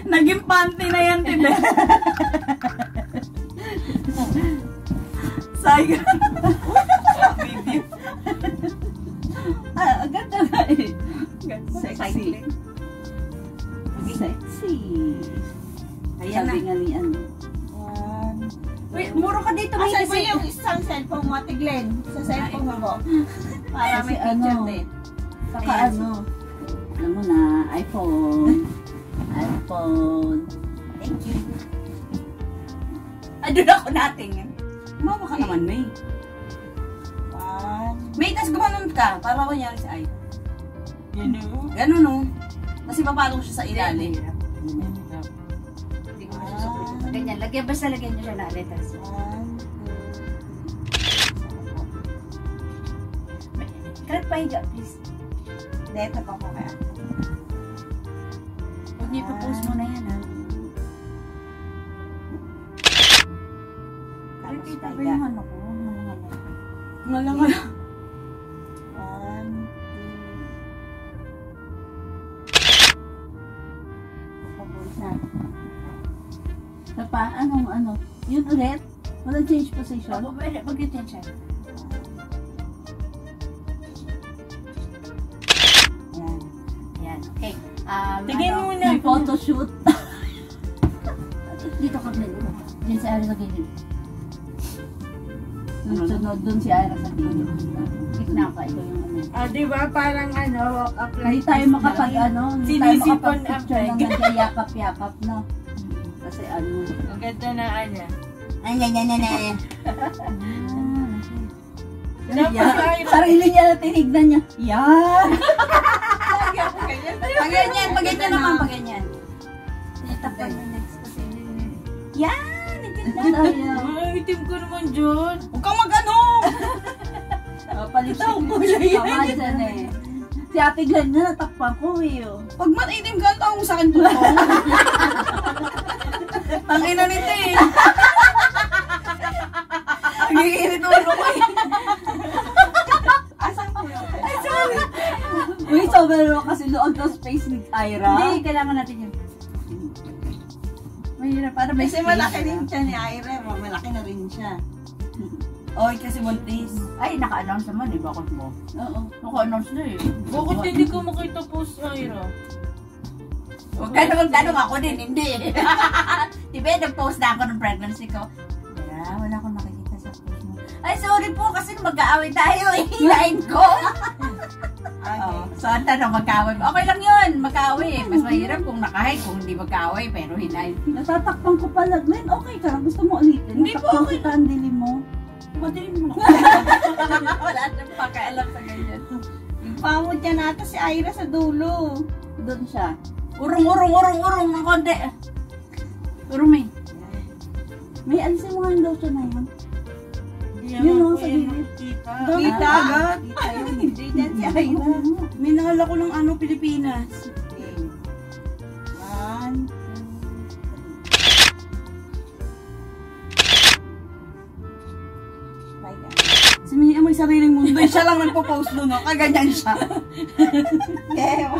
Naging panty na yan, tibe. Sayang. Video. Agad na nga eh. Sexy. Sexy. Ayan Sabi na. nga ni ano. Wait, muro ka dito. Asan mo yung isang cellphone mo, Tiglen? Sa cellphone mo. Para may Kasi picture ano, din. Saka Ayan. ano, alam mo na, iPhone. iPhone. Thank you. Ay, doon ako natingin. Umawa ka naman, May. One. May, tas gumanon ka. Para ko nangyari sa ay. You know? Ganun, no? Kasi papalong siya sa ilalim. Hindi ko na sa puso. Ganyan. Basta lagyan nyo siya na letters. One, Correct pa higa, please. Dito pa po kaya. Huwag niyo ipopost mo na yan, ha? Tapos Kita ba pahiga. yung ano ko? Malangal. One, two. Papabulis na. Sapa, ano? Yun ulit? Walang change position? Opo, mag-retain siya. Yan. Yan, okay. Tingin ano, muna. May photoshoot. Dito ka din. Diyan sa area sa gilid. Sunod dun si Ira sa video. Gitna ka, ito yung ano. Di ba parang ano, walk up Hindi tayo makapag ano, hindi tayo Sinisipon makapag-picture ang na nagyayakap-yakap, no? Kasi ano. Ang ganda na ano. Ay. Sarili niya na tinignan niya. Yan! Paganyan, paganyan naman, paganyan. Tinitakpan mo next kasi. Yan! Ay, itim ko naman dyan. Huwag kang mag-ano! Palitan ko siya. Tama dyan eh. Si Ate Glenn na natakpan ko eh. Oh. Pag matitim ka, ang tawag mo sa akin po. Ang ina nito eh. Ang iinit ulo ko eh. Asan ko yun? Uy, sobrang kasi loog ng space ni Ira. Hindi, kailangan natin yun. Mahirap, para may Kasi space, malaki diba? din siya ni Ira. Malaki na rin siya. Oy, kasi buntis. Ay, naka-announce naman eh, bakit mo? Oo. Naka-announce na eh. Bakit hindi ko makita post Ira? Huwag ka naman tanong ako din, hindi. Diba, nag-post na ako ng pregnancy ko. Kaya, wala akong nakikita sa post mo. Ay, sorry po, kasi mag-aaway tayo eh. Hinain ko. Oh, so, ang tanong, mag-aaway. Okay lang yun, mag-aaway eh. Mas mahirap kung nakahay, kung hindi mag-aaway, pero hinain. Natatakpan ko pala. Glenn, okay ka lang. Gusto mo ulitin? Hindi po, Natakpan okay kita ang dilim mo. Madilim mo. Wala siyang pakialam sa ganyan. Pamod niya nata si Ira sa dulo. Doon siya. Urong ng konti. Urumi. May alisin mo nga yung lotion na yun. Hindi Yun, naman oh, po sa yan gilid. makikita. Kita agad. Kita yun. Hindi dyan si Ira. Minahal ako ng ano, Pilipinas. Okay. One, two, three. Si Mia may sariling mundo. Siya lang nagpo-post doon, no? Kaganyan siya. Yeah.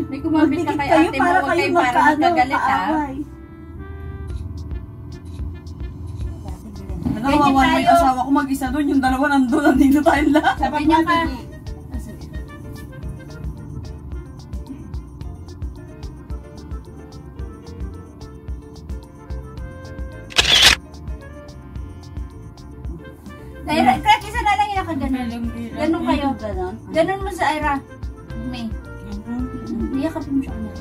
May kumabit na Magdikit kay kayo ate mo, para huwag kayo kayo parang magkaano, magkagalit ha. kaaway. Nakawawan mo yung asawa ko mag-isa doon. Yung dalawa nandun. Nandito tayong lahat. Sabi niya ka. Ira, crack, isa na lang yung nakaganon. Ganon kayo. Ganon. Ganon mo sa Ira. May. Iyakapin mo siya kanya.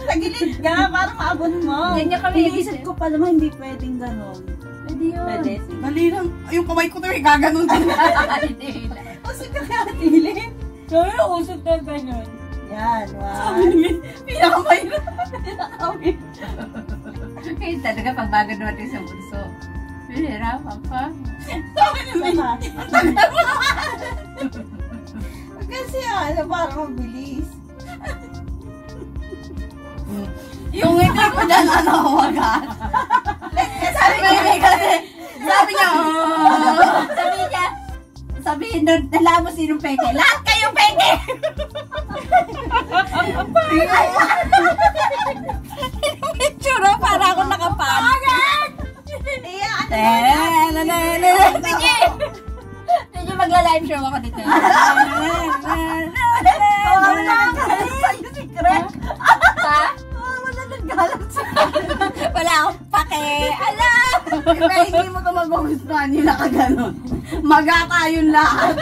Tagilid ka para maabot mo. Ganyan kami. Iniisip ko pa naman hindi pwedeng ganon. Pwede yun. Pwede. Sige. Dali lang. Yung kamay ko tuloy, gaganon din. Usog ka kaya tilid. Sabi na, usok na ganyan. Yan. Sabi One. ni pinakamahirap. Pinakawin. Kaya talaga pagbago natin sa bulso. Hirapan pa. Sabi ni May, Kasi ano, parang mabilis. yung ngiti ko dyan, ano, wagas. Sabi ni May kasi, sabi niya, Sabi niya, sabihin doon, nalaman mo sinong peke. Lahat kayong peke! Itsura, para ako nakapan. Sige! Sige, magla-live show ako dito. Ha? Wala akong pake. Alam! Kaya hindi mo ito magugustuhan nila ka ganun. Magaka yun lahat.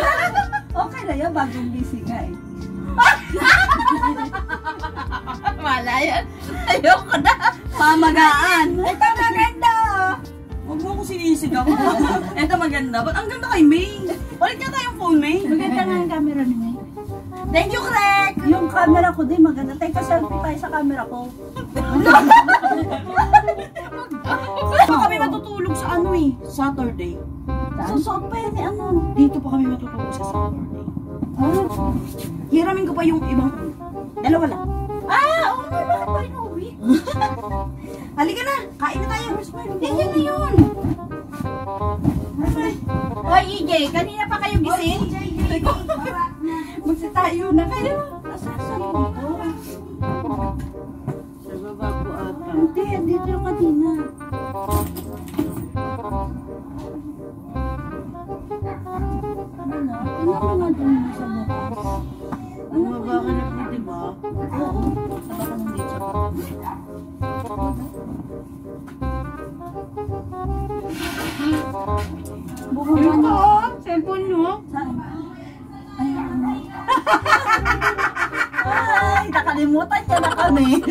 Okay na yun, bagong busy nga eh. Wala yan. Ayoko na. Pamagaan. Ito maganda. Huwag mo ko sinisigaw. Ito maganda. Ba't ang ganda kay May? Ulit nga tayong phone, May. Maganda nga ang camera ni May. Thank you, Craig! Yung camera ko din maganda. Teka, selfie tayo sa camera ko. Pa kami matutulog sa ano eh, Saturday. Susuot pa yan eh, ano. Dito pa kami matutulog sa Saturday. Hiramin ko pa yung ibang dalawa lang. Oo nga, bakit pa rin uwi? Halika na, kain na tayo. Yan na yun. Hoy, EJ, kanina pa kayo gising? Magsitayo na kayo. Asasan mo ko. Sa baba ko ata. Hindi, andito yung kanina. Ano ka nga doon sa bukas? Ano ba ka na po, diba? Oo. Sa baka nang dito. Buka mo na. Cellphone nyo? Saan? Ay, nakalimutan niya na kami.